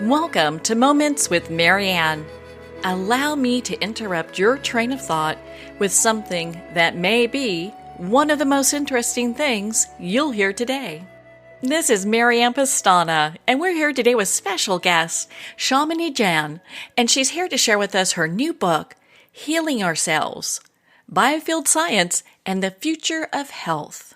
Welcome to Moments with Marianne. Allow me to interrupt your train of thought with something that may be one of the most interesting things you'll hear today. This is Marianne Pastana, and we're here today with special guest, Shamini Jain, and she's here to share with us her new book, Healing Ourselves, Biofield Science and the Future of Health.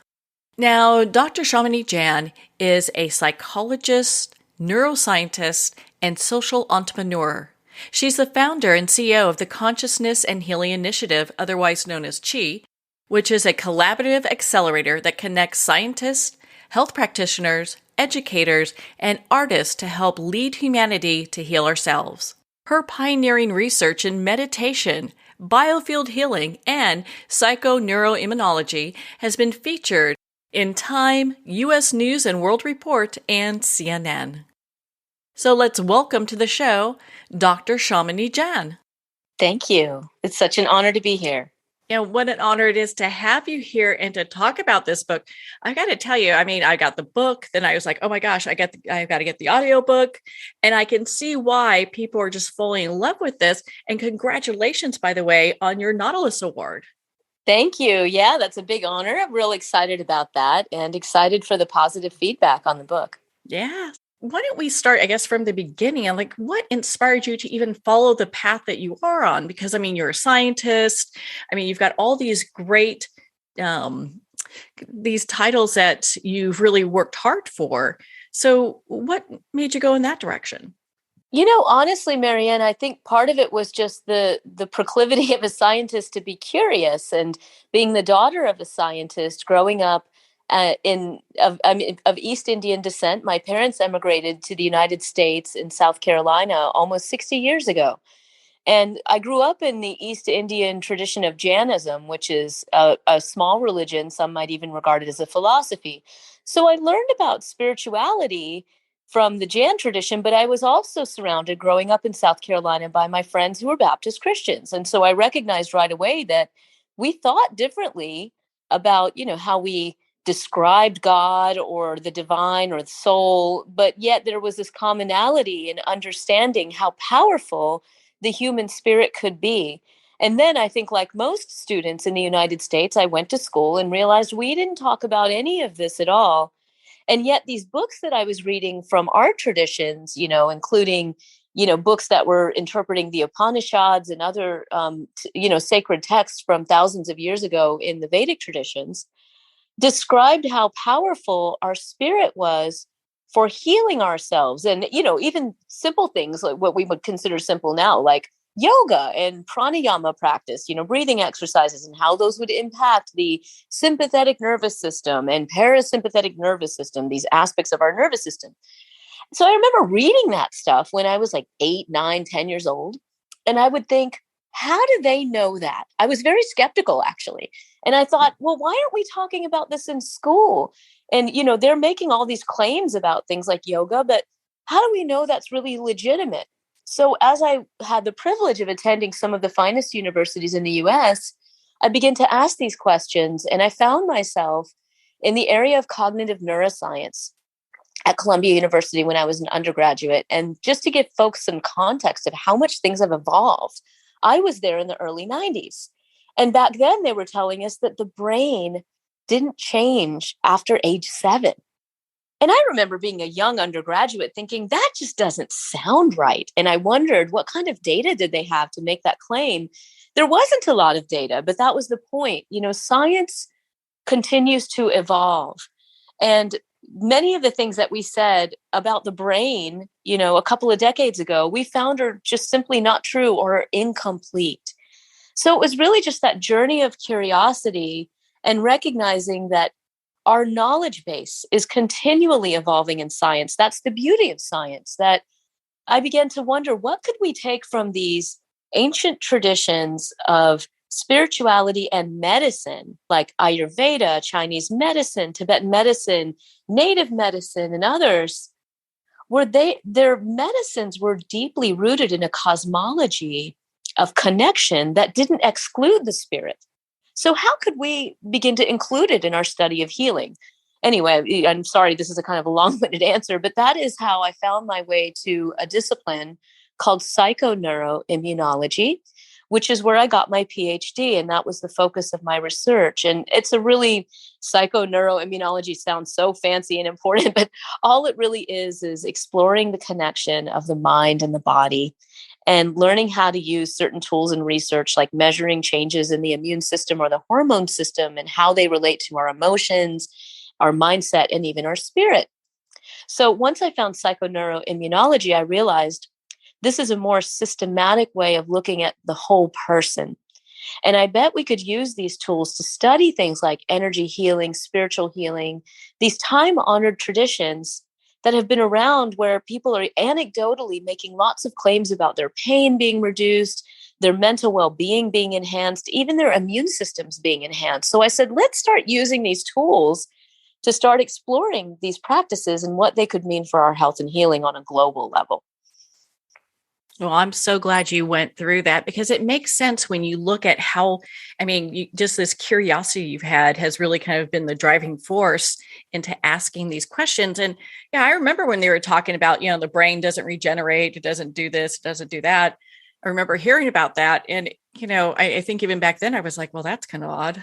Now, Dr. Shamini Jain is a psychologist, neuroscientist, and social entrepreneur. She's the founder and CEO of the Consciousness and Healing Initiative, otherwise known as CHI, which is a collaborative accelerator that connects scientists, health practitioners, educators, and artists to help lead humanity to heal ourselves. Her pioneering research in meditation, biofield healing, and psychoneuroimmunology has been featured in Time, U.S. News and World Report, and CNN. So let's welcome to the show, Dr. Shamini Jain. Thank you. It's such an honor to be here. And what an honor it is to have you here and to talk about this book. I got to tell you, I got the book, then I was like, oh my gosh, I've got to get the audiobook. And I can see why people are just falling in love with this. And congratulations, by the way, on your Nautilus Award. Thank you. Yeah, that's a big honor. I'm real excited about that and excited for the positive feedback on the book. Yeah. Why don't we start, I guess, from the beginning and what inspired you to even follow the path that you are on? Because, you're a scientist. You've got all these great, these titles that you've really worked hard for. So what made you go in that direction? Honestly, Marianne, I think part of it was just the proclivity of a scientist to be curious, and being the daughter of a scientist growing up of East Indian descent. My parents emigrated to the United States in South Carolina almost 60 years ago. And I grew up in the East Indian tradition of Jainism, which is a small religion. Some might even regard it as a philosophy. So I learned about spirituality from the Jain tradition, but I was also surrounded growing up in South Carolina by my friends who were Baptist Christians. And so I recognized right away that we thought differently about, how we described God or the divine or the soul, but yet there was this commonality in understanding how powerful the human spirit could be. And then I think, like most students in the United States, I went to school and realized we didn't talk about any of this at all. And yet these books that I was reading from our traditions, including, books that were interpreting the Upanishads and other, sacred texts from thousands of years ago in the Vedic traditions, described how powerful our spirit was for healing ourselves. And, even simple things like what we would consider simple now, like yoga and pranayama practice, breathing exercises, and how those would impact the sympathetic nervous system and parasympathetic nervous system, these aspects of our nervous system. So I remember reading that stuff when I was like 8, 9, 10 years old. And I would think, how do they know that? I was very skeptical, actually. And I thought, well, why aren't we talking about this in school? And, they're making all these claims about things like yoga, but how do we know that's really legitimate? So as I had the privilege of attending some of the finest universities in the US, I began to ask these questions, and I found myself in the area of cognitive neuroscience at Columbia University when I was an undergraduate. And just to give folks some context of how much things have evolved, I was there in the early 90s. And back then they were telling us that the brain didn't change after age 7. And I remember being a young undergraduate thinking that just doesn't sound right. And I wondered, what kind of data did they have to make that claim? There wasn't a lot of data, but that was the point. Science continues to evolve. And many of the things that we said about the brain, a couple of decades ago, we found are just simply not true or incomplete. So it was really just that journey of curiosity and recognizing that our knowledge base is continually evolving in science. That's the beauty of science, that I began to wonder, what could we take from these ancient traditions of spirituality and medicine, like Ayurveda, Chinese medicine, Tibetan medicine, native medicine, and others, where their medicines were deeply rooted in a cosmology of connection that didn't exclude the spirit. So how could we begin to include it in our study of healing? Anyway, I'm sorry, this is a kind of a long-winded answer, but that is how I found my way to a discipline called psychoneuroimmunology, which is where I got my PhD. And that was the focus of my research. And it's a really, psychoneuroimmunology sounds so fancy and important, but all it really is exploring the connection of the mind and the body and learning how to use certain tools and research, like measuring changes in the immune system or the hormone system and how they relate to our emotions, our mindset, and even our spirit. So once I found psychoneuroimmunology, I realized this is a more systematic way of looking at the whole person. And I bet we could use these tools to study things like energy healing, spiritual healing, these time honored traditions that have been around where people are anecdotally making lots of claims about their pain being reduced, their mental well being being enhanced, even their immune systems being enhanced. So I said, let's start using these tools to start exploring these practices and what they could mean for our health and healing on a global level. Well, I'm so glad you went through that because it makes sense when you look at how, just this curiosity you've had has really kind of been the driving force into asking these questions. And yeah, I remember when they were talking about, the brain doesn't regenerate, it doesn't do this, it doesn't do that. I remember hearing about that. And, I think even back then I was like, well, that's kind of odd,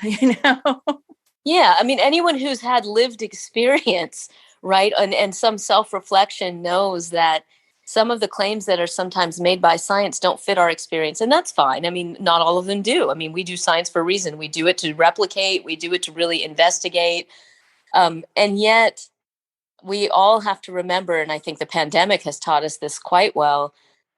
Yeah. Anyone who's had lived experience, right, and some self-reflection knows that some of the claims that are sometimes made by science don't fit our experience. And that's fine. Not all of them do. We do science for a reason. We do it to replicate. We do it to really investigate. And yet we all have to remember, and I think the pandemic has taught us this quite well,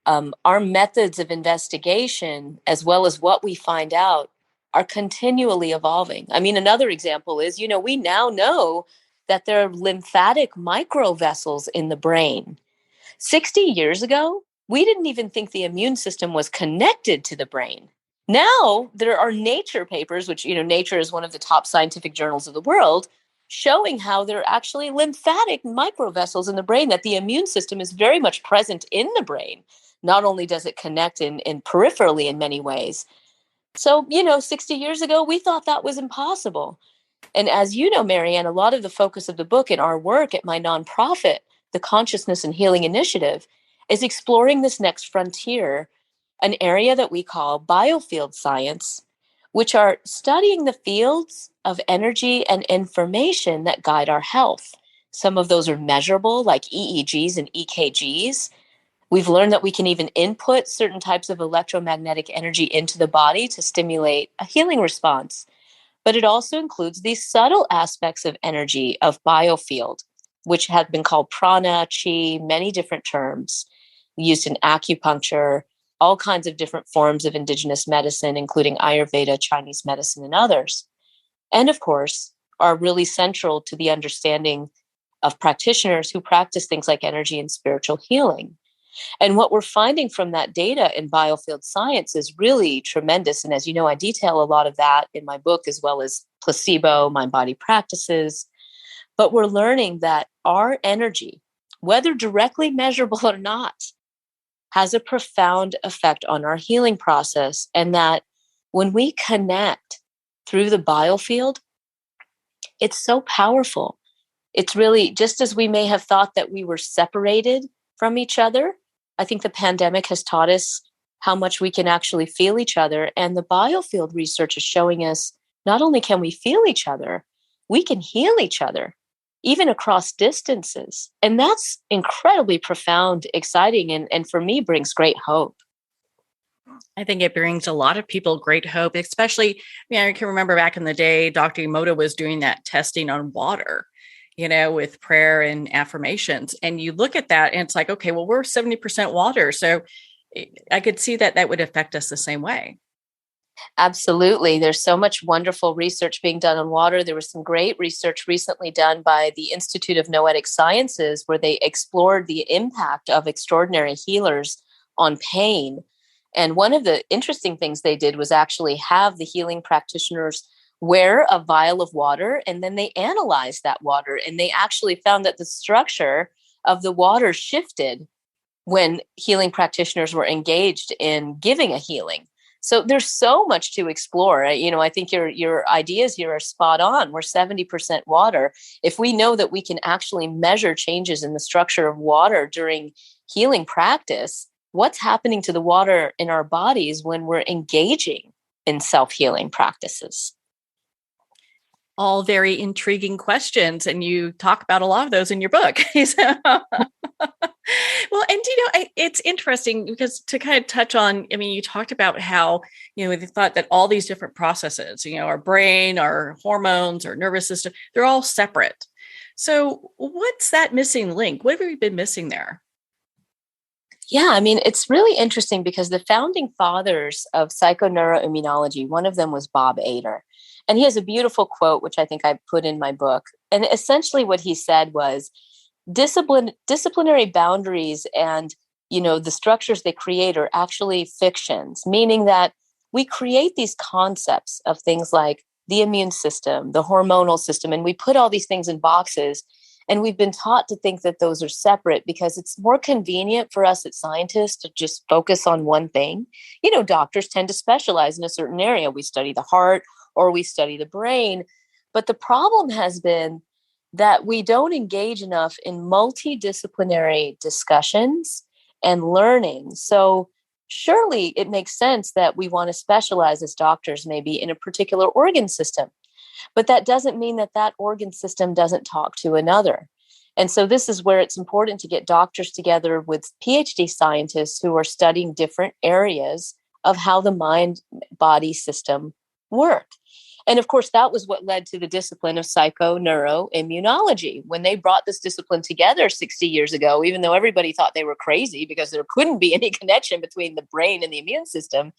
our methods of investigation, as well as what we find out, are continually evolving. Another example is, we now know that there are lymphatic microvessels in the brain. 60 years ago, we didn't even think the immune system was connected to the brain. Now there are Nature papers, which, Nature is one of the top scientific journals of the world, showing how there are actually lymphatic microvessels in the brain, that the immune system is very much present in the brain. Not only does it connect in peripherally in many ways. So, 60 years ago, we thought that was impossible. And as you know, Marianne, a lot of the focus of the book and our work at my nonprofit, the Consciousness and Healing Initiative, is exploring this next frontier, an area that we call Biofield Science, which are studying the fields of energy and information that guide our health. Some of those are measurable, like EEGs and EKGs. We've learned that we can even input certain types of electromagnetic energy into the body to stimulate a healing response. But it also includes these subtle aspects of energy, of biofield, which have been called prana, chi, many different terms, used in acupuncture, all kinds of different forms of indigenous medicine, including Ayurveda, Chinese medicine, and others. And of course, are really central to the understanding of practitioners who practice things like energy and spiritual healing. And what we're finding from that data in Biofield Science is really tremendous. And as you know, I detail a lot of that in my book, as well as placebo, mind body practices. But we're learning that our energy, whether directly measurable or not, has a profound effect on our healing process. And that when we connect through the biofield, it's so powerful. It's really, just as we may have thought that we were separated from each other, I think the pandemic has taught us how much we can actually feel each other. And the biofield research is showing us not only can we feel each other, we can heal each other, even across distances. And that's incredibly profound, exciting, and for me brings great hope. I think it brings a lot of people great hope, especially, I can remember back in the day, Dr. Emoto was doing that testing on water, with prayer and affirmations. And you look at that and it's like, okay, well, we're 70% water. So I could see that that would affect us the same way. Absolutely. There's so much wonderful research being done on water. There was some great research recently done by the Institute of Noetic Sciences, where they explored the impact of extraordinary healers on pain. And one of the interesting things they did was actually have the healing practitioners wear a vial of water, and then they analyzed that water. And they actually found that the structure of the water shifted when healing practitioners were engaged in giving a healing. So there's so much to explore. I think your ideas here are spot on. We're 70% water. If we know that we can actually measure changes in the structure of water during healing practice, what's happening to the water in our bodies when we're engaging in self-healing practices? All very intriguing questions, and you talk about a lot of those in your book. Well, and it's interesting because to kind of touch on, I mean, you talked about how, they thought that all these different processes, our brain, our hormones, our nervous system, they're all separate. So what's that missing link? What have we been missing there? Yeah, I mean, it's really interesting because the founding fathers of psychoneuroimmunology, one of them was Bob Ader. And he has a beautiful quote, which I think I put in my book. And essentially what he said was, disciplinary boundaries and the structures they create are actually fictions, meaning that we create these concepts of things like the immune system, the hormonal system, and we put all these things in boxes, and we've been taught to think that those are separate because it's more convenient for us as scientists to just focus on one thing. Doctors tend to specialize in a certain area. We study the heart or we study the brain, but the problem has been that we don't engage enough in multidisciplinary discussions and learning. So surely it makes sense that we want to specialize as doctors maybe in a particular organ system, but that doesn't mean that that organ system doesn't talk to another. And so this is where it's important to get doctors together with PhD scientists who are studying different areas of how the mind-body system work. And of course, that was what led to the discipline of psychoneuroimmunology. When they brought this discipline together 60 years ago, even though everybody thought they were crazy because there couldn't be any connection between the brain and the immune system,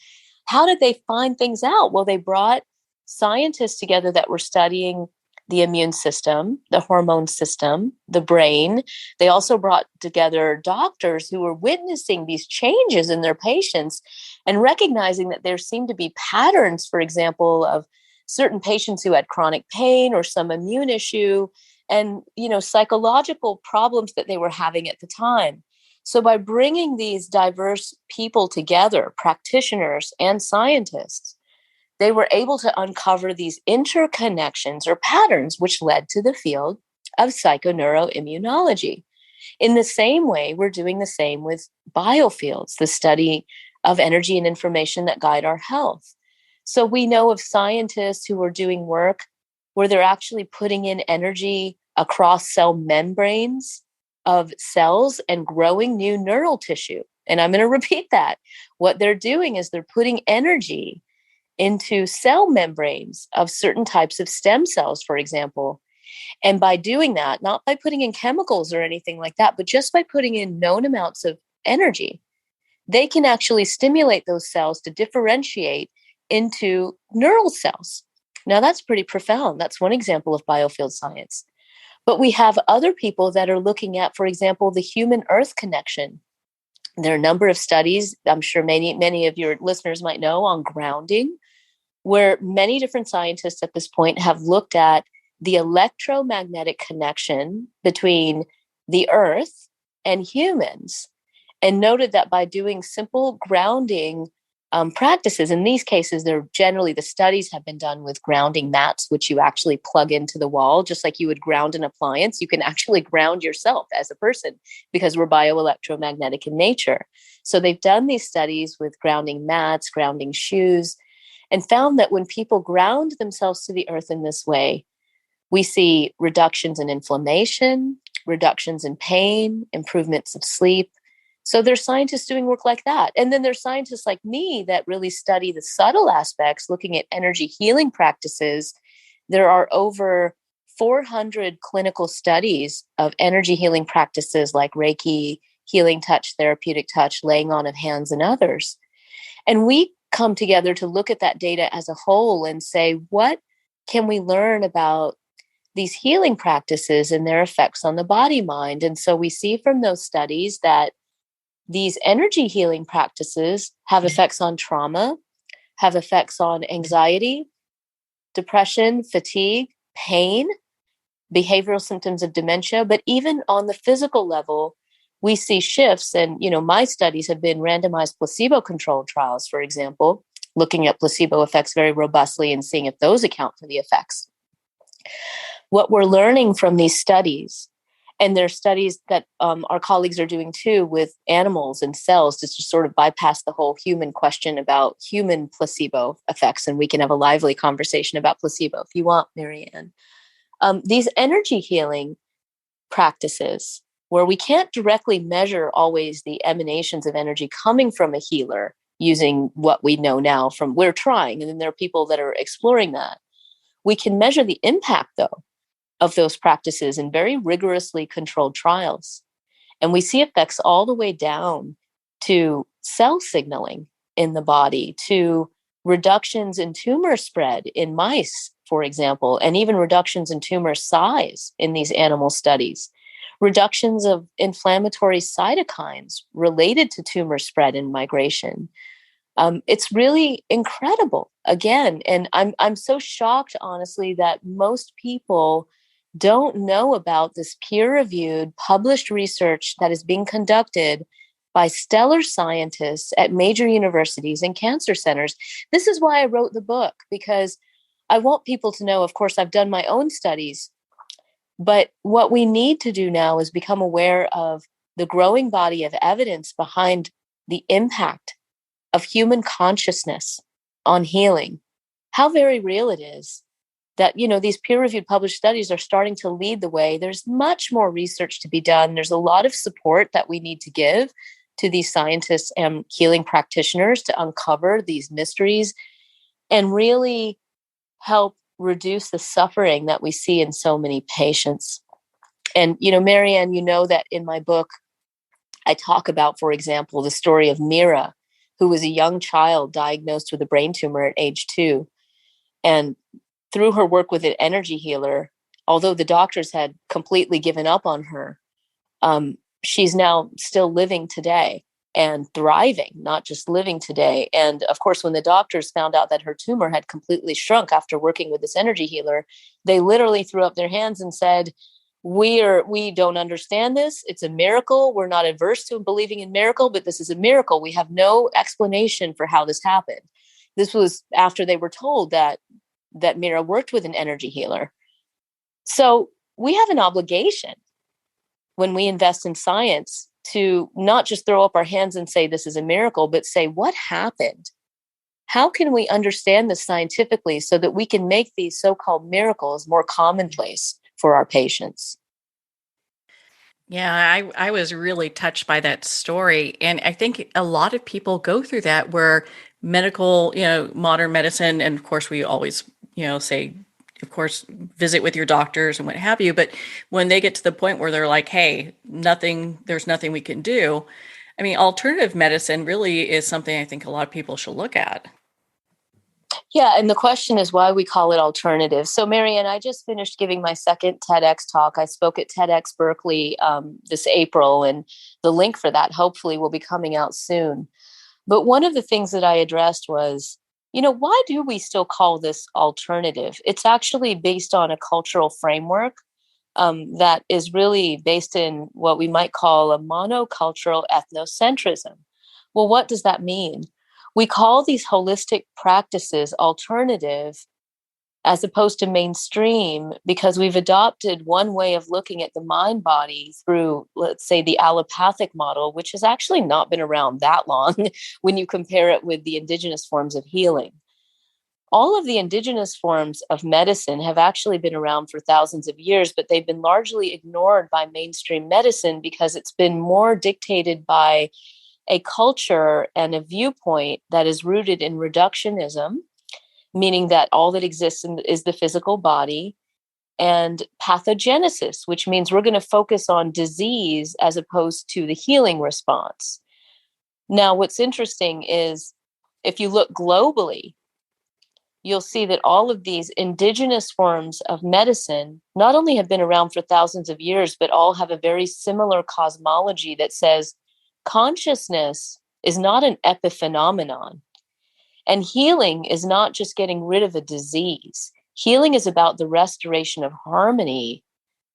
how did they find things out? Well, they brought scientists together that were studying the immune system, the hormone system, the brain. They also brought together doctors who were witnessing these changes in their patients and recognizing that there seemed to be patterns, for example, of certain patients who had chronic pain or some immune issue and, psychological problems that they were having at the time. So by bringing these diverse people together, practitioners and scientists, they were able to uncover these interconnections or patterns, which led to the field of psychoneuroimmunology. In the same way, we're doing the same with biofields, the study of energy and information that guide our health. So we know of scientists who are doing work where they're actually putting in energy across cell membranes of cells and growing new neural tissue. And I'm going to repeat that. What they're doing is they're putting energy into cell membranes of certain types of stem cells, for example. And by doing that, not by putting in chemicals or anything like that, but just by putting in known amounts of energy, they can actually stimulate those cells to differentiate into neural cells. Now, that's pretty profound. That's one example of biofield science. But we have other people that are looking at, for example, the human-earth connection. There are a number of studies, I'm sure many of your listeners might know, on grounding, where many different scientists at this point have looked at the electromagnetic connection between the earth and humans and noted that by doing simple grounding practices, in these cases, they're generally, the studies have been done with grounding mats, which you actually plug into the wall, just like you would ground an appliance. You can actually ground yourself as a person because we're bioelectromagnetic in nature. So they've done these studies with grounding mats, grounding shoes, and found that when people ground themselves to the earth in this way, we see reductions in inflammation, reductions in pain, improvements of sleep. So there's scientists doing work like that. And then there's scientists like me that really study the subtle aspects, looking at energy healing practices. There are over 400 clinical studies of energy healing practices like Reiki, healing touch, therapeutic touch, laying on of hands, and others. And we come together to look at that data as a whole and say, what can we learn about these healing practices and their effects on the body mind? And so we see from those studies that these energy healing practices have effects on trauma, have effects on anxiety, depression, fatigue, pain, behavioral symptoms of dementia, but even on the physical level, we see shifts. And, my studies have been randomized placebo-controlled trials, for example, looking at placebo effects very robustly and seeing if those account for the effects. What we're learning from these studies, and there are studies that our colleagues are doing too with animals and cells to just sort of bypass the whole human question about human placebo effects. And we can have a lively conversation about placebo if you want, Marianne. These energy healing practices, where we can't directly measure always the emanations of energy coming from a healer using what we know now from, we're trying, and then there are people that are exploring that. We can measure the impact, though, of those practices in very rigorously controlled trials. And we see effects all the way down to cell signaling in the body, to reductions in tumor spread in mice, for example, and even reductions in tumor size in these animal studies, reductions of inflammatory cytokines related to tumor spread and migration. It's really incredible, again. And I'm so shocked, honestly, that most people don't know about this peer-reviewed, published research that is being conducted by stellar scientists at major universities and cancer centers. This is why I wrote the book, because I want people to know, of course, I've done my own studies, but what we need to do now is become aware of the growing body of evidence behind the impact of human consciousness on healing, how very real it is. That, these peer-reviewed published studies are starting to lead the way. There's much more research to be done. There's a lot of support that we need to give to these scientists and healing practitioners to uncover these mysteries and really help reduce the suffering that we see in so many patients. And, Marianne, that in my book, I talk about, for example, the story of Mira, who was a young child diagnosed with a brain tumor at age 2. And through her work with an energy healer, although the doctors had completely given up on her, she's now still living today and thriving, not just living today. And of course, when the doctors found out that her tumor had completely shrunk after working with this energy healer, they literally threw up their hands and said, we don't understand this. It's a miracle. We're not averse to believing in miracle, but this is a miracle. We have no explanation for how this happened. This was after they were told that Mira worked with an energy healer. So we have an obligation when we invest in science to not just throw up our hands and say this is a miracle, but say what happened? How can we understand this scientifically so that we can make these so-called miracles more commonplace for our patients? Yeah, I was really touched by that story. And I think a lot of people go through that where medical, modern medicine, and of course we always, say, of course, visit with your doctors and what have you. But when they get to the point where they're like, hey, there's nothing we can do. I mean, alternative medicine really is something I think a lot of people should look at. Yeah, and the question is why we call it alternative. So, Marianne, I just finished giving my second TEDx talk. I spoke at TEDx Berkeley this April, and the link for that hopefully will be coming out soon. But one of the things that I addressed was, why do we still call this alternative? It's actually based on a cultural framework that is really based in what we might call a monocultural ethnocentrism. Well, what does that mean? We call these holistic practices alternative as opposed to mainstream because we've adopted one way of looking at the mind body through, let's say, the allopathic model, which has actually not been around that long when you compare it with the indigenous forms of healing. All of the indigenous forms of medicine have actually been around for thousands of years, but they've been largely ignored by mainstream medicine because it's been more dictated by a culture and a viewpoint that is rooted in reductionism, meaning that all that exists is the physical body, and pathogenesis, which means we're going to focus on disease as opposed to the healing response. Now, what's interesting is if you look globally, you'll see that all of these indigenous forms of medicine not only have been around for thousands of years, but all have a very similar cosmology that says consciousness is not an epiphenomenon. And healing is not just getting rid of a disease. Healing is about the restoration of harmony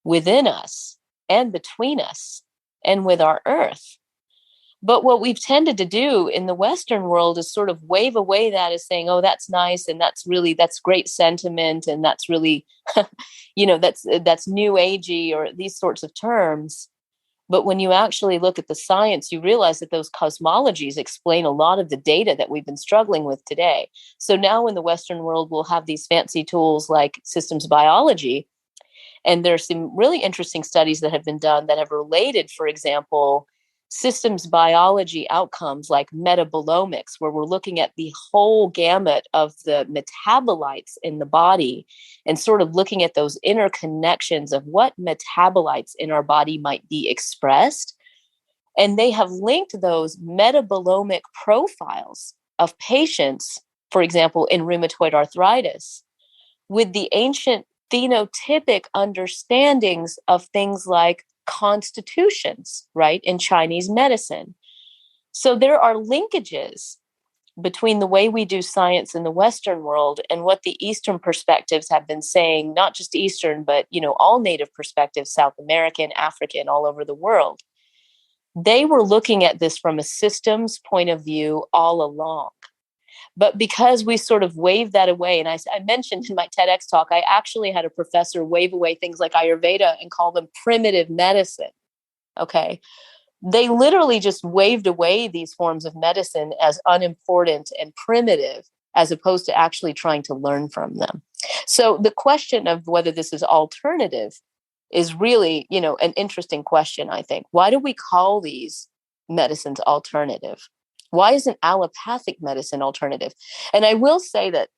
within us and between us and with our earth. But what we've tended to do in the Western world is sort of wave away that as saying, oh, that's nice. And that's great sentiment. And that's really, that's new agey, or these sorts of terms. But when you actually look at the science, you realize that those cosmologies explain a lot of the data that we've been struggling with today. So now in the Western world, we'll have these fancy tools like systems biology. And there's some really interesting studies that have been done that have related, for example, systems biology outcomes like metabolomics, where we're looking at the whole gamut of the metabolites in the body and sort of looking at those interconnections of what metabolites in our body might be expressed. And they have linked those metabolomic profiles of patients, for example, in rheumatoid arthritis, with the ancient phenotypic understandings of things like constitutions, right, in Chinese medicine. So there are linkages between the way we do science in the Western world and what the Eastern perspectives have been saying, not just Eastern, but, all native perspectives, South American, African, all over the world. They were looking at this from a systems point of view all along. But because we sort of waved that away, and I mentioned in my TEDx talk, I actually had a professor wave away things like Ayurveda and call them primitive medicine. Okay. They literally just waved away these forms of medicine as unimportant and primitive, as opposed to actually trying to learn from them. So the question of whether this is alternative is really, an interesting question, I think. Why do we call these medicines alternative? Why isn't allopathic medicine alternative? And I will say that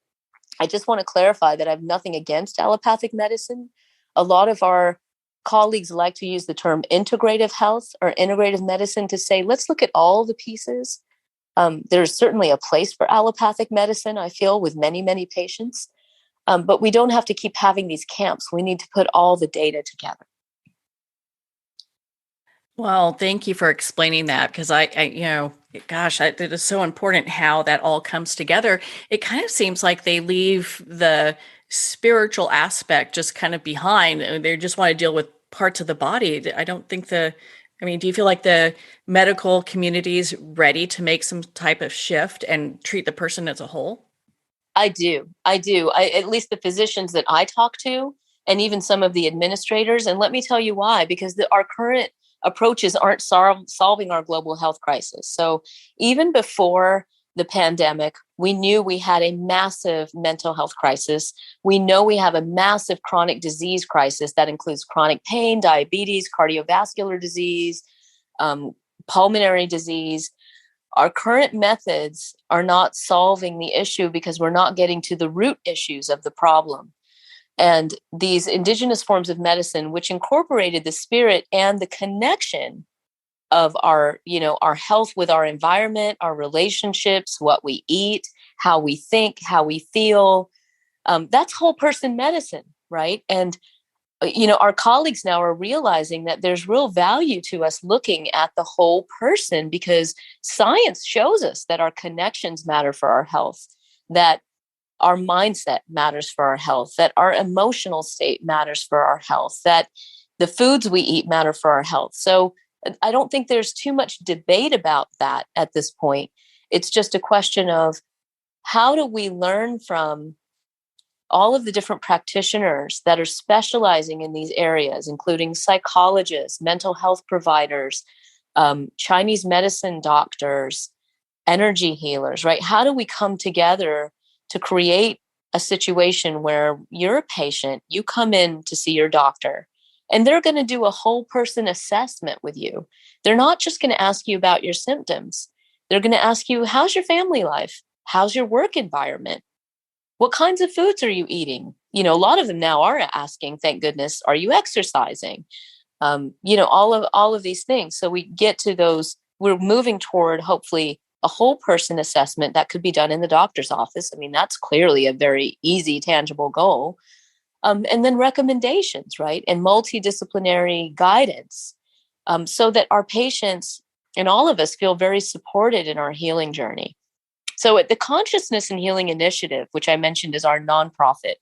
I just want to clarify that I have nothing against allopathic medicine. A lot of our colleagues like to use the term integrative health or integrative medicine to say, let's look at all the pieces. There's certainly a place for allopathic medicine, I feel, with many, many patients. But we don't have to keep having these camps. We need to put all the data together. Well, thank you for explaining that, because it is so important how that all comes together. It kind of seems like they leave the spiritual aspect just kind of behind. They just want to deal with parts of the body. I don't think do you feel like the medical community is ready to make some type of shift and treat the person as a whole? I do. At least the physicians that I talk to, and even some of the administrators. And let me tell you why, because our current approaches aren't solving our global health crisis. So even before the pandemic, we knew we had a massive mental health crisis. We know we have a massive chronic disease crisis that includes chronic pain, diabetes, cardiovascular disease, pulmonary disease. Our current methods are not solving the issue because we're not getting to the root issues of the problem. And these indigenous forms of medicine, which incorporated the spirit and the connection of our health with our environment, our relationships, what we eat, how we think, how we feel, that's whole person medicine, right? And our colleagues now are realizing that there's real value to us looking at the whole person, because science shows us that our connections matter for our health, that our mindset matters for our health, that our emotional state matters for our health, that the foods we eat matter for our health. So I don't think there's too much debate about that at this point. It's just a question of how do we learn from all of the different practitioners that are specializing in these areas, including psychologists, mental health providers, Chinese medicine doctors, energy healers, right? How do we come together to create a situation where you're a patient, you come in to see your doctor, and they're going to do a whole person assessment with you. They're not just going to ask you about your symptoms. They're going to ask you, how's your family life? How's your work environment? What kinds of foods are you eating? A lot of them now are asking, thank goodness, are you exercising? All of these things. So we get to those, we're moving toward hopefully a whole person assessment that could be done in the doctor's office. I mean, that's clearly a very easy, tangible goal. And then recommendations, right? And multidisciplinary guidance, so that our patients and all of us feel very supported in our healing journey. So at the Consciousness and Healing Initiative, which I mentioned is our nonprofit,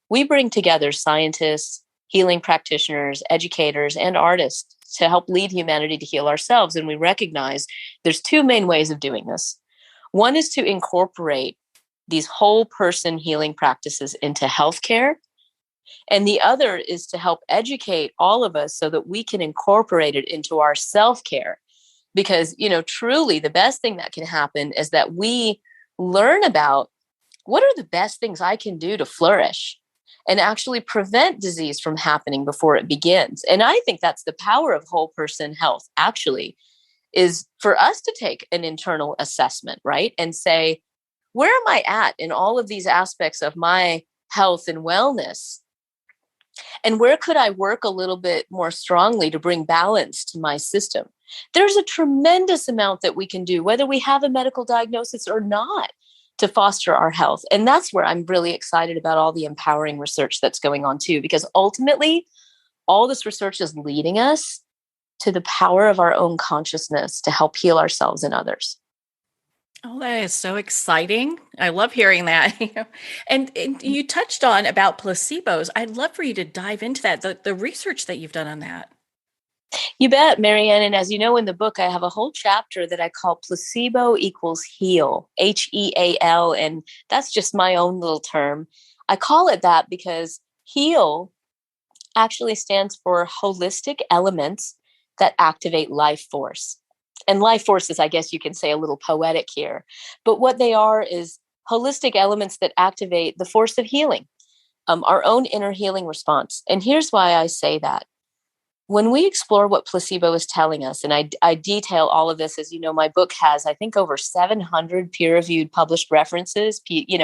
we bring together scientists, healing practitioners, educators, and artists to help lead humanity to heal ourselves. And we recognize there's two main ways of doing this. One is to incorporate these whole person healing practices into healthcare. And the other is to help educate all of us so that we can incorporate it into our self-care. Because, truly the best thing that can happen is that we learn about what are the best things I can do to flourish and actually prevent disease from happening before it begins. And I think that's the power of whole person health, actually, is for us to take an internal assessment, right? And say, where am I at in all of these aspects of my health and wellness? And where could I work a little bit more strongly to bring balance to my system? There's a tremendous amount that we can do, whether we have a medical diagnosis or not, to foster our health. And that's where I'm really excited about all the empowering research that's going on too, because ultimately, all this research is leading us to the power of our own consciousness to help heal ourselves and others. Oh, that is so exciting. I love hearing that. And you touched on about placebos. I'd love for you to dive into that, the research that you've done on that. You bet, Marianne. And as you know, in the book, I have a whole chapter that I call Placebo Equals Heal, HEAL. And that's just my own little term. I call it that because heal actually stands for holistic elements that activate life force. And life force is, I guess you can say, a little poetic here. But what they are is holistic elements that activate the force of healing, our own inner healing response. And here's why I say that. When we explore what placebo is telling us, and I detail all of this, as you know, my book has, I think, over 700 peer-reviewed published references,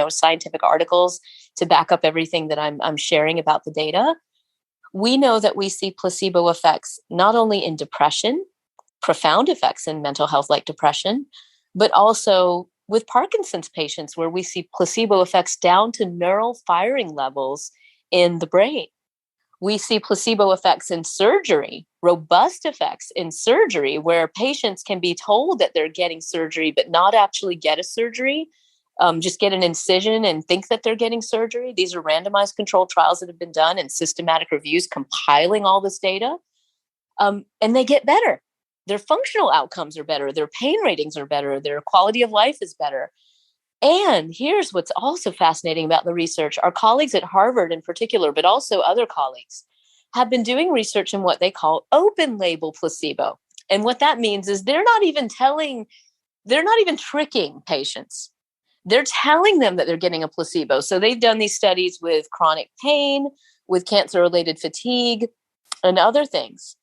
scientific articles to back up everything that I'm sharing about the data. We know that we see placebo effects not only in depression, profound effects in mental health like depression, but also with Parkinson's patients, where we see placebo effects down to neural firing levels in the brain. We see placebo effects in surgery, robust effects in surgery, where patients can be told that they're getting surgery, but not actually get a surgery, just get an incision and think that they're getting surgery. These are randomized controlled trials that have been done and systematic reviews compiling all this data. And they get better. Their functional outcomes are better. Their pain ratings are better. Their quality of life is better. And here's what's also fascinating about the research. Our colleagues at Harvard in particular, but also other colleagues, have been doing research in what they call open label placebo. And what that means is they're not even tricking patients. They're telling them that they're getting a placebo. So they've done these studies with chronic pain, with cancer-related fatigue, and other things.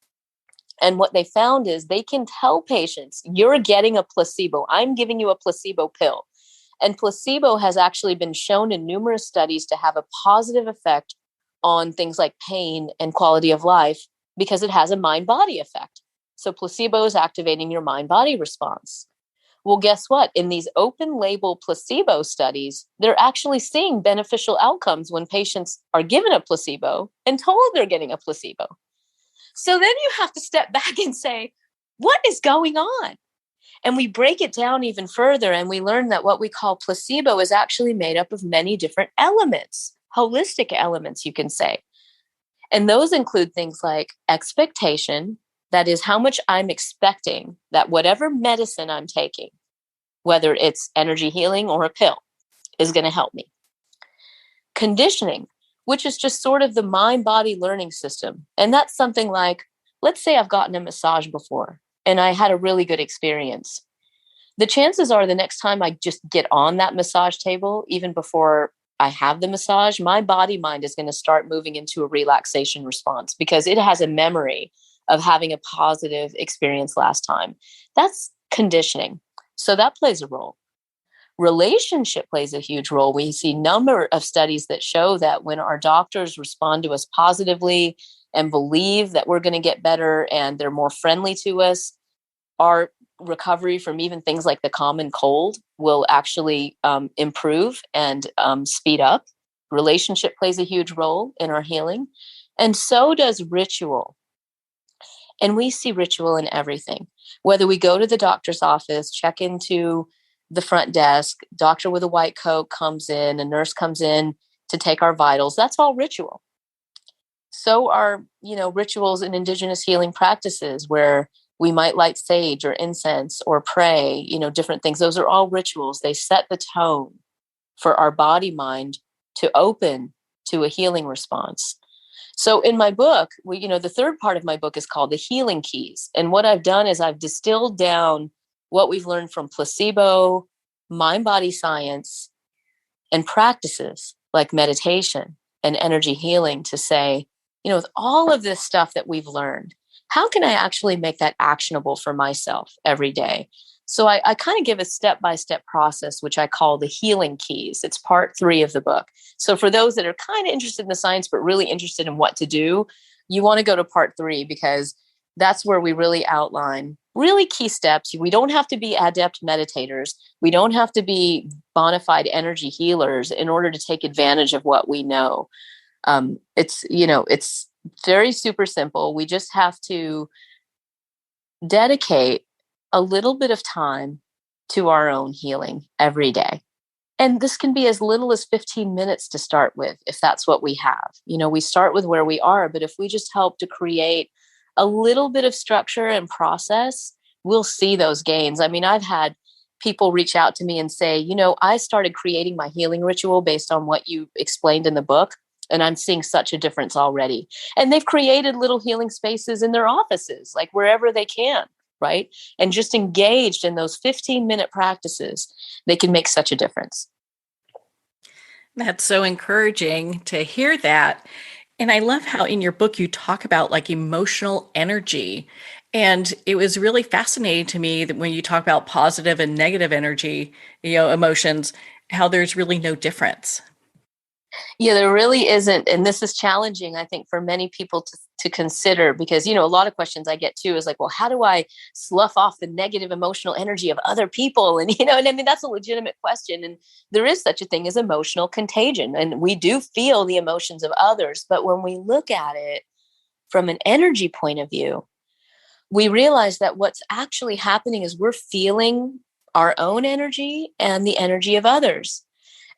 And what they found is they can tell patients, you're getting a placebo. I'm giving you a placebo pill. And placebo has actually been shown in numerous studies to have a positive effect on things like pain and quality of life because it has a mind-body effect. So placebo is activating your mind-body response. Well, guess what? In these open label placebo studies, they're actually seeing beneficial outcomes when patients are given a placebo and told they're getting a placebo. So then you have to step back and say, what is going on? And we break it down even further, and we learn that what we call placebo is actually made up of many different elements, holistic elements, you can say. And those include things like expectation, that is how much I'm expecting that whatever medicine I'm taking, whether it's energy healing or a pill, is going to help me. Conditioning, which is just sort of the mind-body learning system. And that's something like, let's say I've gotten a massage before and I had a really good experience. The chances are the next time I just get on that massage table, even before I have the massage, my body mind is going to start moving into a relaxation response because it has a memory of having a positive experience last time. That's conditioning. So that plays a role. Relationship plays a huge role. We see a number of studies that show that when our doctors respond to us positively and believe that we're going to get better and they're more friendly to us, our recovery from even things like the common cold will actually improve and speed up. Relationship plays a huge role in our healing. And so does ritual. And we see ritual in everything. Whether we go to the doctor's office, check into the front desk, doctor with a white coat comes in, a nurse comes in to take our vitals, that's all ritual. So are, rituals and indigenous healing practices where we might light sage or incense or pray, different things. Those are all rituals. They set the tone for our body mind to open to a healing response. So in my book, the third part of my book is called The Healing Keys. And what I've done is I've distilled down what we've learned from placebo, mind-body science, and practices like meditation and energy healing to say, with all of this stuff that we've learned, how can I actually make that actionable for myself every day? So I kind of give a step-by-step process, which I call the healing keys. It's part 3 of the book. So for those that are kind of interested in the science, but really interested in what to do, you want to go to part 3 because that's where we really outline really key steps. We don't have to be adept meditators. We don't have to be bona fide energy healers in order to take advantage of what we know. It's very super simple. We just have to dedicate a little bit of time to our own healing every day. And this can be as little as 15 minutes to start with, if that's what we have. We start with where we are, but if we just help to create a little bit of structure and process, we'll see those gains. I mean, I've had people reach out to me and say, I started creating my healing ritual based on what you explained in the book, and I'm seeing such a difference already. And they've created little healing spaces in their offices, like wherever they can, right? And just engaged in those 15-minute practices, they can make such a difference. That's so encouraging to hear that. And I love how in your book you talk about like emotional energy. And it was really fascinating to me that when you talk about positive and negative energy, emotions, how there's really no difference. Yeah, there really isn't. And this is challenging, I think, for many people to consider because, a lot of questions I get too is like, well, how do I slough off the negative emotional energy of other people? And, and I mean, that's a legitimate question. And there is such a thing as emotional contagion. And we do feel the emotions of others. But when we look at it from an energy point of view, we realize that what's actually happening is we're feeling our own energy and the energy of others.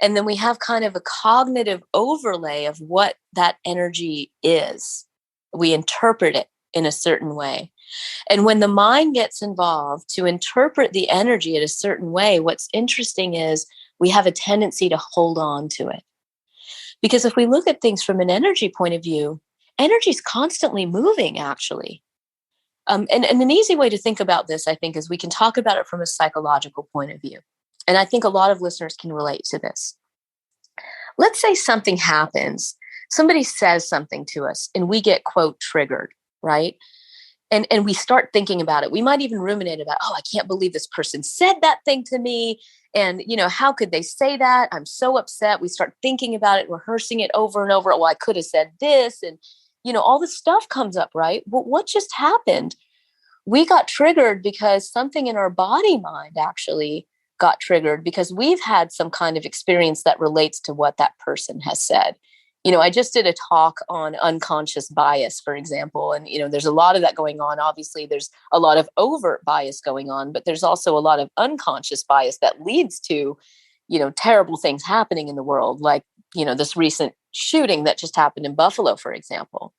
And then we have kind of a cognitive overlay of what that energy is. We interpret it in a certain way. And when the mind gets involved to interpret the energy in a certain way, what's interesting is we have a tendency to hold on to it. Because if we look at things from an energy point of view, energy is constantly moving, actually. And an easy way to think about this, I think, is we can talk about it from a psychological point of view. And I think a lot of listeners can relate to this. Let's say something happens. Somebody says something to us and we get, quote, triggered, right? And we start thinking about it. We might even ruminate about, I can't believe this person said that thing to me. And, how could they say that? I'm so upset. We start thinking about it, rehearsing it over and over. I could have said this. And, all this stuff comes up, right? Well, what just happened? We got triggered because something in our body mind actually got triggered because we've had some kind of experience that relates to what that person has said. I just did a talk on unconscious bias, for example, and, there's a lot of that going on. Obviously, there's a lot of overt bias going on, but there's also a lot of unconscious bias that leads to, terrible things happening in the world, like, this recent shooting that just happened in Buffalo, for example.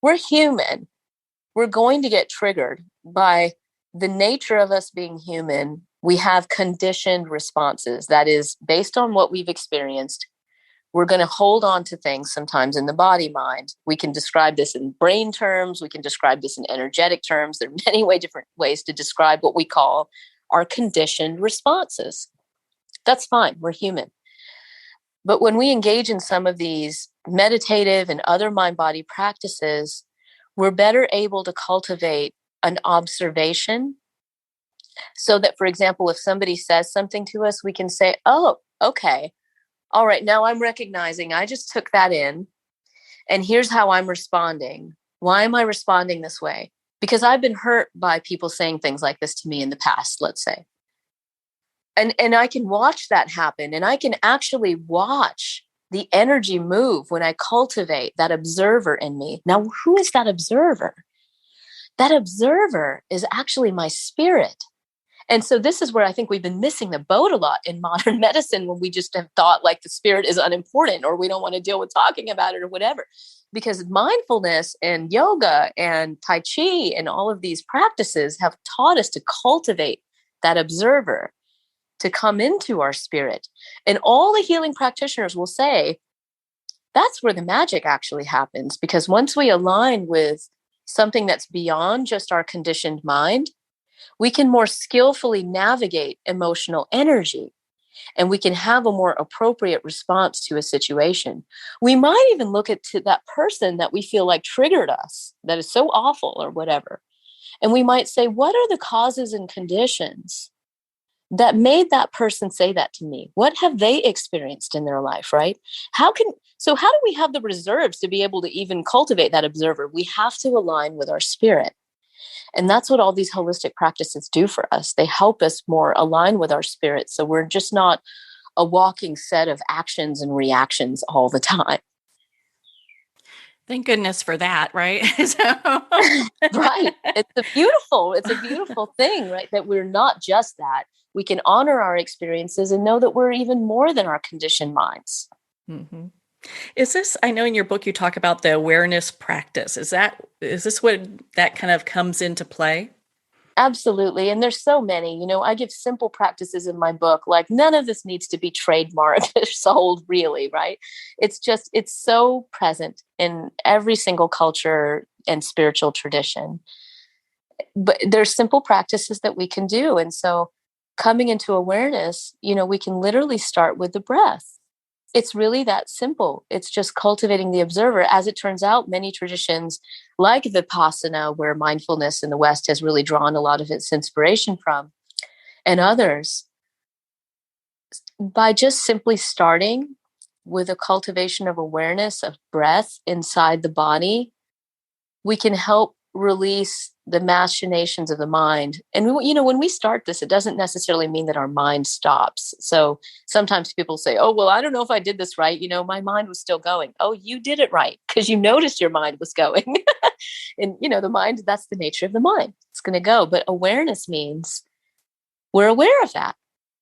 We're human. We're going to get triggered by the nature of us being human. We have conditioned responses. That is based on what we've experienced. We're going to hold on to things sometimes in the body mind. We can describe this in brain terms. We can describe this in energetic terms. There are many different ways to describe what we call our conditioned responses. That's fine. We're human. But when we engage in some of these meditative and other mind-body practices, we're better able to cultivate an observation so that, for example, if somebody says something to us, we can say, oh, okay. All right, now I'm recognizing I just took that in, and here's how I'm responding. Why am I responding this way? Because I've been hurt by people saying things like this to me in the past, let's say. And I can watch that happen, and I can actually watch the energy move when I cultivate that observer in me. Now, who is that observer? That observer is actually my spirit. And so this is where I think we've been missing the boat a lot in modern medicine, when we just have thought like the spirit is unimportant, or we don't want to deal with talking about it or whatever. Because mindfulness and yoga and Tai Chi and all of these practices have taught us to cultivate that observer, to come into our spirit. And all the healing practitioners will say that's where the magic actually happens. Because once we align with something that's beyond just our conditioned mind, we can more skillfully navigate emotional energy, and we can have a more appropriate response to a situation. We might even look at that person that we feel like triggered us, that is so awful or whatever. And we might say, what are the causes and conditions that made that person say that to me? What have they experienced in their life, right? How do we have the reserves to be able to even cultivate that observer? We have to align with our spirit. And that's what all these holistic practices do for us. They help us more align with our spirit. So we're just not a walking set of actions and reactions all the time. Thank goodness for that, right? Right. It's a beautiful thing, right? That we're not just that. We can honor our experiences and know that we're even more than our conditioned minds. Mm-hmm. I know in your book you talk about the awareness practice. Is this what that kind of comes into play? Absolutely. And there's so many, I give simple practices in my book, like none of this needs to be trademarked or sold, really, right? It's so present in every single culture and spiritual tradition. But there's simple practices that we can do. And so coming into awareness, we can literally start with the breath. It's really that simple. It's just cultivating the observer. As it turns out, many traditions like Vipassana, where mindfulness in the West has really drawn a lot of its inspiration from, and others, by just simply starting with a cultivation of awareness of breath inside the body, we can help release the machinations of the mind. And, when we start this, it doesn't necessarily mean that our mind stops. So sometimes people say, oh, well, I don't know if I did this right. My mind was still going. Oh, you did it right, because you noticed your mind was going. And, the mind, that's the nature of the mind. It's going to go. But awareness means we're aware of that.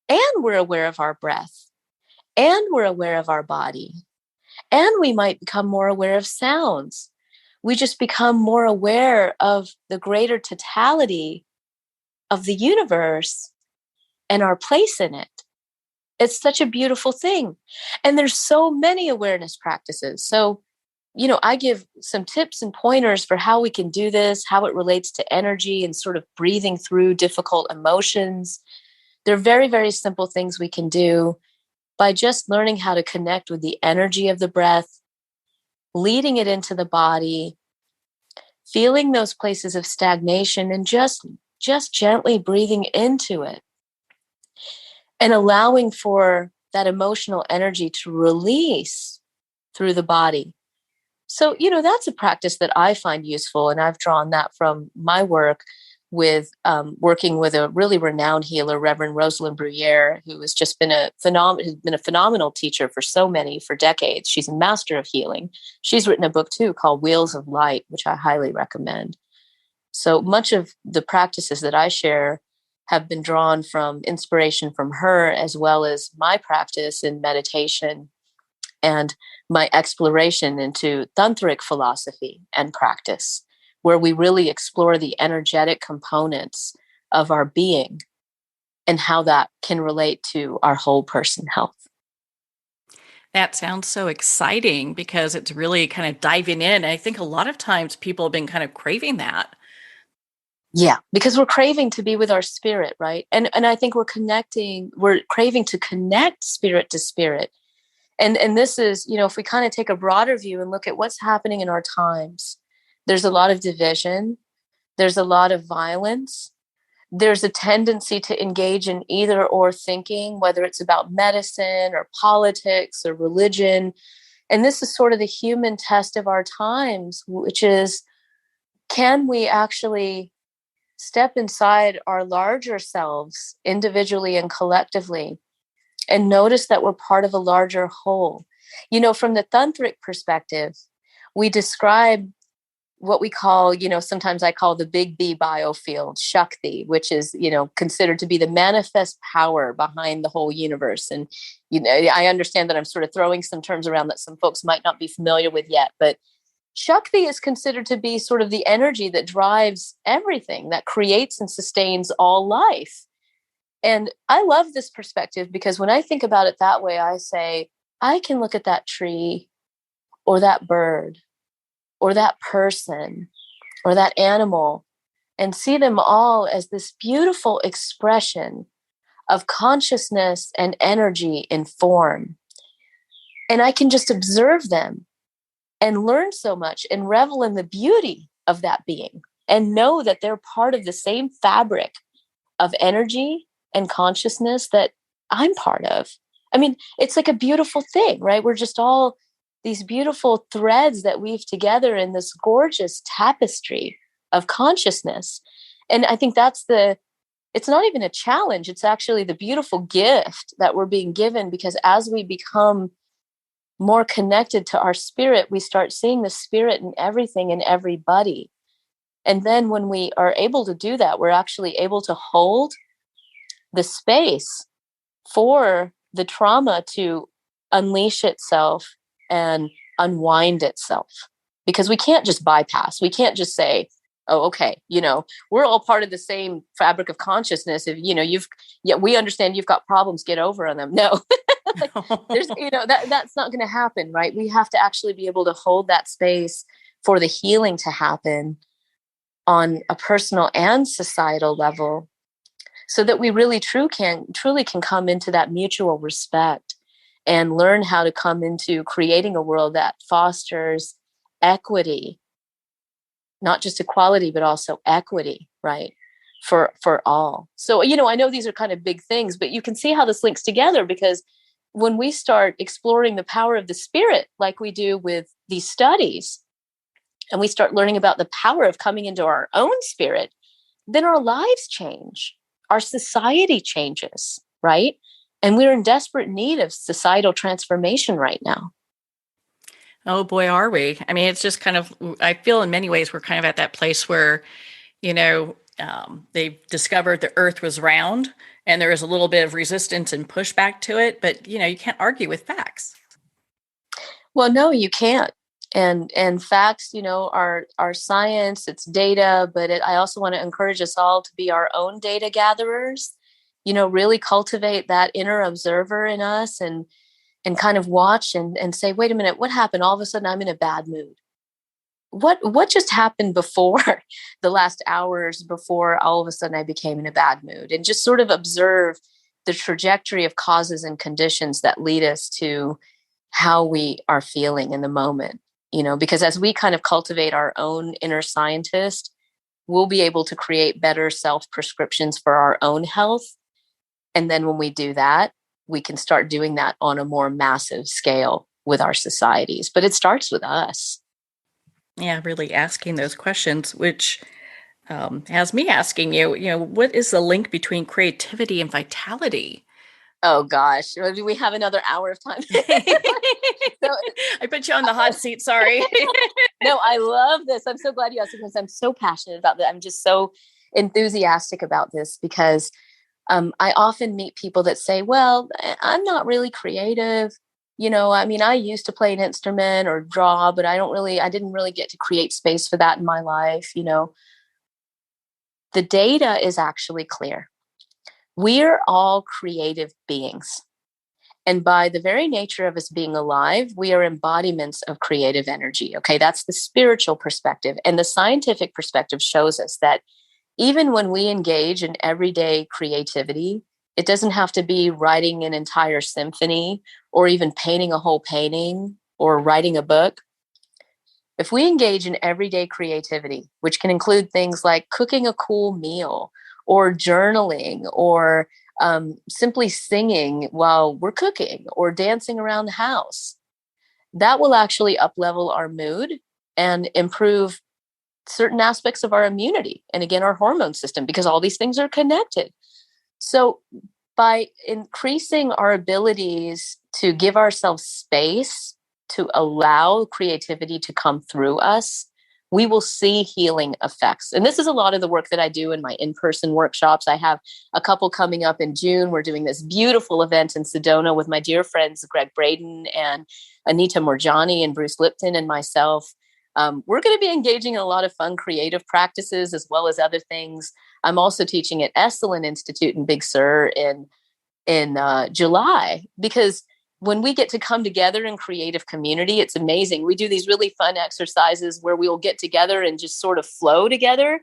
And we're aware of our breath. And we're aware of our body. And we might become more aware of sounds. We just become more aware of the greater totality of the universe and our place in it. It's such a beautiful thing. And there's so many awareness practices. So, I give some tips and pointers for how we can do this, how it relates to energy and sort of breathing through difficult emotions. They're very, very simple things we can do by just learning how to connect with the energy of the breath, leading it into the body, feeling those places of stagnation, and just gently breathing into it and allowing for that emotional energy to release through the body. So, that's a practice that I find useful. And I've drawn that from my work with working with a really renowned healer, Reverend Rosalind Bruyere, who has just been a phenomenal teacher for decades. She's a master of healing. She's written a book too called Wheels of Light, which I highly recommend. So much of the practices that I share have been drawn from inspiration from her, as well as my practice in meditation and my exploration into tantric philosophy and practice, where we really explore the energetic components of our being and how that can relate to our whole person health. That sounds so exciting, because it's really kind of diving in. I think a lot of times people have been kind of craving that. Yeah, because we're craving to be with our spirit, right? And I think we're craving to connect spirit to spirit. And this is, if we kind of take a broader view and look at what's happening in our times, there's a lot of division, there's a lot of violence, there's a tendency to engage in either or thinking, whether it's about medicine or politics or religion. And this is sort of the human test of our times, which is, can we actually step inside our larger selves individually and collectively and notice that we're part of a larger whole? From the tantric perspective, we describe what we call, sometimes I call the big B biofield, Shakti, which is, considered to be the manifest power behind the whole universe. And, I understand that I'm sort of throwing some terms around that some folks might not be familiar with yet, but Shakti is considered to be sort of the energy that drives everything, that creates and sustains all life. And I love this perspective because when I think about it that way, I say, I can look at that tree or that bird or that person or that animal and see them all as this beautiful expression of consciousness and energy in form. And I can just observe them and learn so much and revel in the beauty of that being and know that they're part of the same fabric of energy and consciousness that I'm part of. I mean, it's like a beautiful thing, right? We're just all these beautiful threads that weave together in this gorgeous tapestry of consciousness. And I think it's not even a challenge. It's actually the beautiful gift that we're being given, because as we become more connected to our spirit, we start seeing the spirit in everything and everybody. And then when we are able to do that, we're actually able to hold the space for the trauma to unleash itself and unwind itself, because we can't just bypass. We can't just say, oh, okay, we're all part of the same fabric of consciousness. If, we understand you've got problems, get over on them. No, like, there's, that's not going to happen, right? We have to actually be able to hold that space for the healing to happen on a personal and societal level, so that we really truly can come into that mutual respect and learn how to come into creating a world that fosters equity, not just equality, but also equity, right? For all. So, I know these are kind of big things, but you can see how this links together, because when we start exploring the power of the spirit, like we do with these studies, and we start learning about the power of coming into our own spirit, then our lives change. Our society changes, right? And we're in desperate need of societal transformation right now. Oh boy, are we. I mean, it's just kind of, I feel in many ways we're kind of at that place where, they discovered the earth was round and there is a little bit of resistance and pushback to it, but, you can't argue with facts. Well, no, you can't. And facts, are science, it's data, but I also want to encourage us all to be our own data gatherers, really cultivate that inner observer in us, and kind of watch and say, wait a minute, what happened? All of a sudden I'm in a bad mood. What just happened before the last hours before all of a sudden I became in a bad mood? And just sort of observe the trajectory of causes and conditions that lead us to how we are feeling in the moment. Because as we kind of cultivate our own inner scientist, we'll be able to create better self-prescriptions for our own health. And then when we do that, we can start doing that on a more massive scale with our societies. But it starts with us. Yeah, really asking those questions, which has me asking you, what is the link between creativity and vitality? Oh gosh, do we have another hour of time? So, I put you on the hot seat. Sorry. No, I love this. I'm so glad you asked, because I'm so passionate about that. I'm just so enthusiastic about this, because I often meet people that say, well, I'm not really creative. I used to play an instrument or draw, but I didn't really get to create space for that in my life. The data is actually clear. We're all creative beings. And by the very nature of us being alive, we are embodiments of creative energy. Okay, that's the spiritual perspective. And the scientific perspective shows us that even when we engage in everyday creativity, it doesn't have to be writing an entire symphony or even painting a whole painting or writing a book. If we engage in everyday creativity, which can include things like cooking a cool meal or journaling or simply singing while we're cooking or dancing around the house, that will actually up-level our mood and improve certain aspects of our immunity and, again, our hormone system, because all these things are connected. So by increasing our abilities to give ourselves space to allow creativity to come through us, we will see healing effects. And this is a lot of the work that I do in my in-person workshops. I have a couple coming up in June. We're doing this beautiful event in Sedona with my dear friends, Greg Braden and Anita Morjani and Bruce Lipton and myself. We're going to be engaging in a lot of fun creative practices as well as other things. I'm also teaching at Esalen Institute in Big Sur in July, because when we get to come together in creative community, it's amazing. We do these really fun exercises where we'll get together and just sort of flow together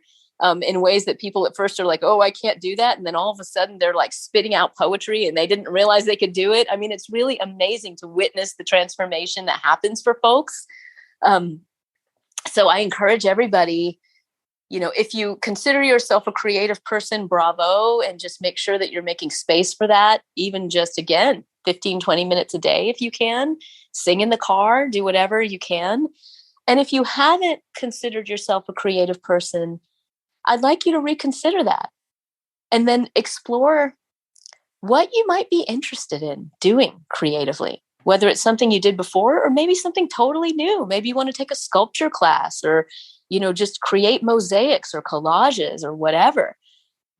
in ways that people at first are like, oh, I can't do that. And then all of a sudden they're like spitting out poetry and they didn't realize they could do it. I mean, it's really amazing to witness the transformation that happens for folks. So I encourage everybody, if you consider yourself a creative person, bravo, and just make sure that you're making space for that. Even just, again, 15, 20 minutes a day, if you can, sing in the car, do whatever you can. And if you haven't considered yourself a creative person, I'd like you to reconsider that and then explore what you might be interested in doing creatively, whether it's something you did before or maybe something totally new. Maybe you want to take a sculpture class or, just create mosaics or collages or whatever.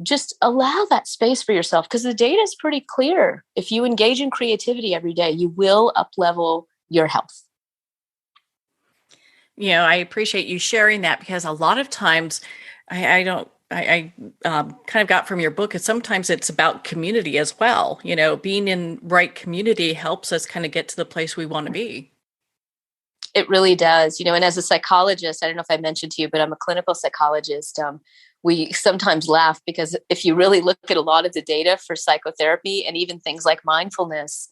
Just allow that space for yourself, because the data is pretty clear. If you engage in creativity every day, you will up-level your health. I appreciate you sharing that, because a lot of times I kind of got from your book is sometimes it's about community as well. Being in right community helps us kind of get to the place we want to be. It really does. And as a psychologist, I don't know if I mentioned to you, but I'm a clinical psychologist. We sometimes laugh because if you really look at a lot of the data for psychotherapy and even things like mindfulness,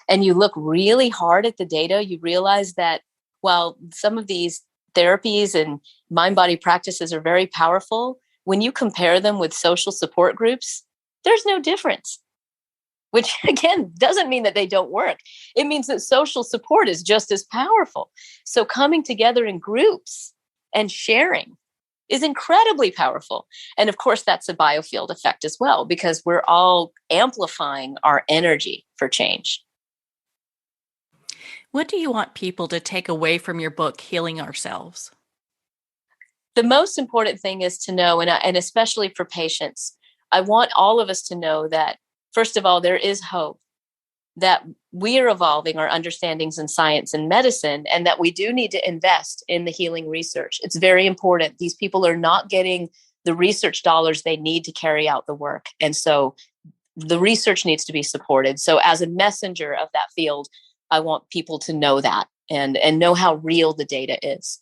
and you look really hard at the data, you realize that while some of these therapies and mind-body practices are very powerful, when you compare them with social support groups, there's no difference. Which, again, doesn't mean that they don't work. It means that social support is just as powerful. So coming together in groups and sharing is incredibly powerful. And of course, that's a biofield effect as well, because we're all amplifying our energy for change. What do you want people to take away from your book, Healing Ourselves? The most important thing is to know, and especially for patients, I want all of us to know that, first of all, there is hope, that we are evolving our understandings in science and medicine, and that we do need to invest in the healing research. It's very important. These people are not getting the research dollars they need to carry out the work. And so the research needs to be supported. So as a messenger of that field, I want people to know that and know how real the data is.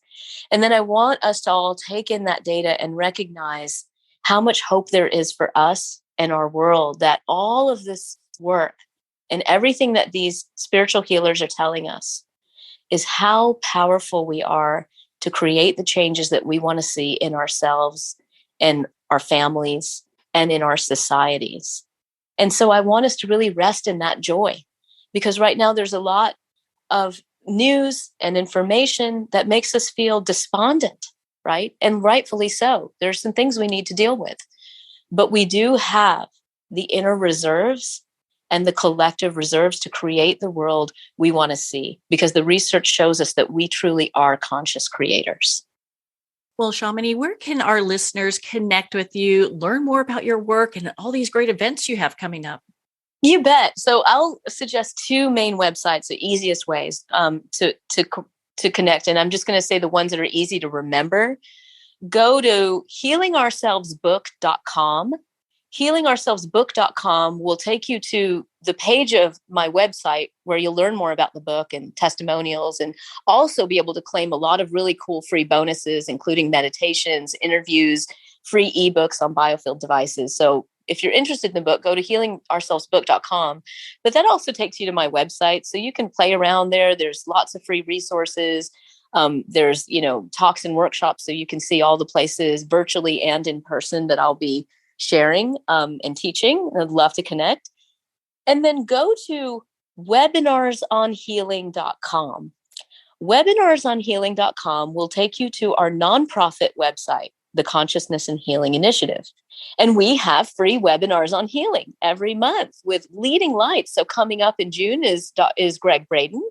And then I want us to all take in that data and recognize how much hope there is for us and our world, that all of this work and everything that these spiritual healers are telling us is how powerful we are to create the changes that we want to see in ourselves and our families and in our societies. And so I want us to really rest in that joy, because right now there's a lot of news and information that makes us feel despondent, right? And rightfully so. There's some things we need to deal with. But we do have the inner reserves and the collective reserves to create the world we want to see, because the research shows us that we truly are conscious creators. Well, Shamini, where can our listeners connect with you, learn more about your work and all these great events you have coming up? You bet. So I'll suggest two main websites, the easiest ways to connect. And I'm just going to say the ones that are easy to remember. Go to healingourselvesbook.com. Healingourselvesbook.com will take you to the page of my website where you'll learn more about the book and testimonials, and also be able to claim a lot of really cool free bonuses, including meditations, interviews, free ebooks on Biofield devices. So if you're interested in the book, go to healingourselvesbook.com. But that also takes you to my website, so you can play around there. There's lots of free resources. There's, talks and workshops, so you can see all the places virtually and in person that I'll be sharing and teaching. I'd love to connect. And then go to webinarsonhealing.com. Webinarsonhealing.com will take you to our nonprofit website, the Consciousness and Healing Initiative. And we have free webinars on healing every month with leading lights. So coming up in June is Greg Braden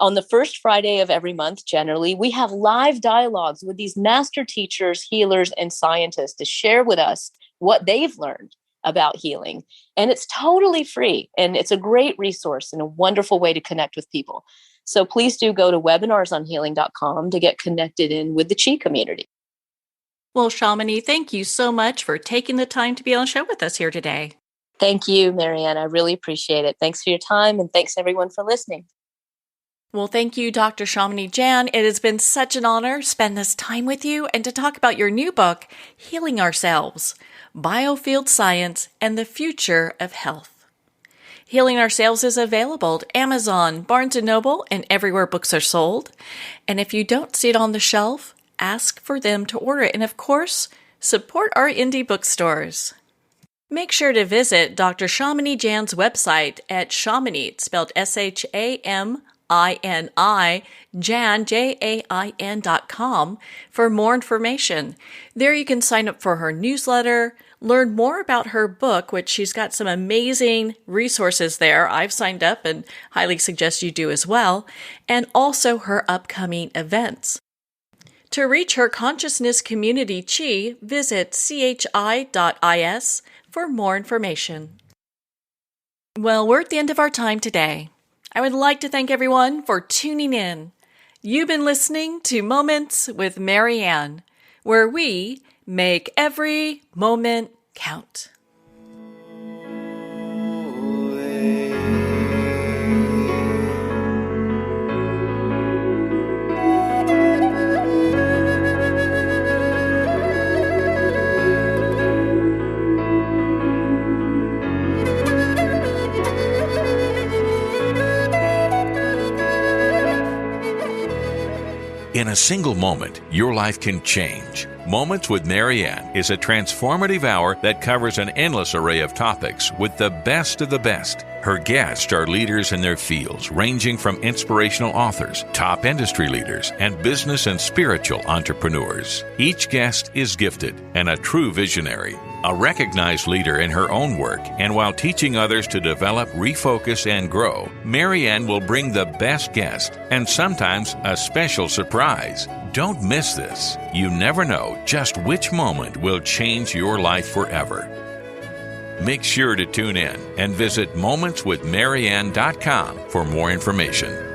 On the first Friday of every month, generally, we have live dialogues with these master teachers, healers, and scientists to share with us what they've learned about healing. And it's totally free. And it's a great resource and a wonderful way to connect with people. So please do go to webinarsonhealing.com to get connected in with the Chi community. Well, Shamini, thank you so much for taking the time to be on the show with us here today. Thank you, Marianne. I really appreciate it. Thanks for your time, and thanks everyone for listening. Well, thank you, Dr. Shamini Jain. It has been such an honor to spend this time with you and to talk about your new book, Healing Ourselves, Biofield Science and the Future of Health. Healing Ourselves is available at Amazon, Barnes & Noble, and everywhere books are sold. And if you don't see it on the shelf, ask for them to order it. And of course, support our indie bookstores. Make sure to visit Dr. Shamini Jain's website at Shamini, spelled SHAMINI, Jain, JAIN.com for more information. There you can sign up for her newsletter, learn more about her book, which she's got some amazing resources there. I've signed up and highly suggest you do as well, and also her upcoming events. To reach her consciousness community Chi, visit chi.is for more information. Well, we're at the end of our time today. I would like to thank everyone for tuning in. You've been listening to Moments with Marianne, where we make every moment count. In a single moment, your life can change. Moments with Marianne is a transformative hour that covers an endless array of topics with the best of the best. Her guests are leaders in their fields, ranging from inspirational authors, top industry leaders, and business and spiritual entrepreneurs. Each guest is gifted and a true visionary, a recognized leader in her own work, and while teaching others to develop, refocus, and grow, Marianne will bring the best guest and sometimes a special surprise. Don't miss this. You never know just which moment will change your life forever. Make sure to tune in and visit momentswithmarianne.com for more information.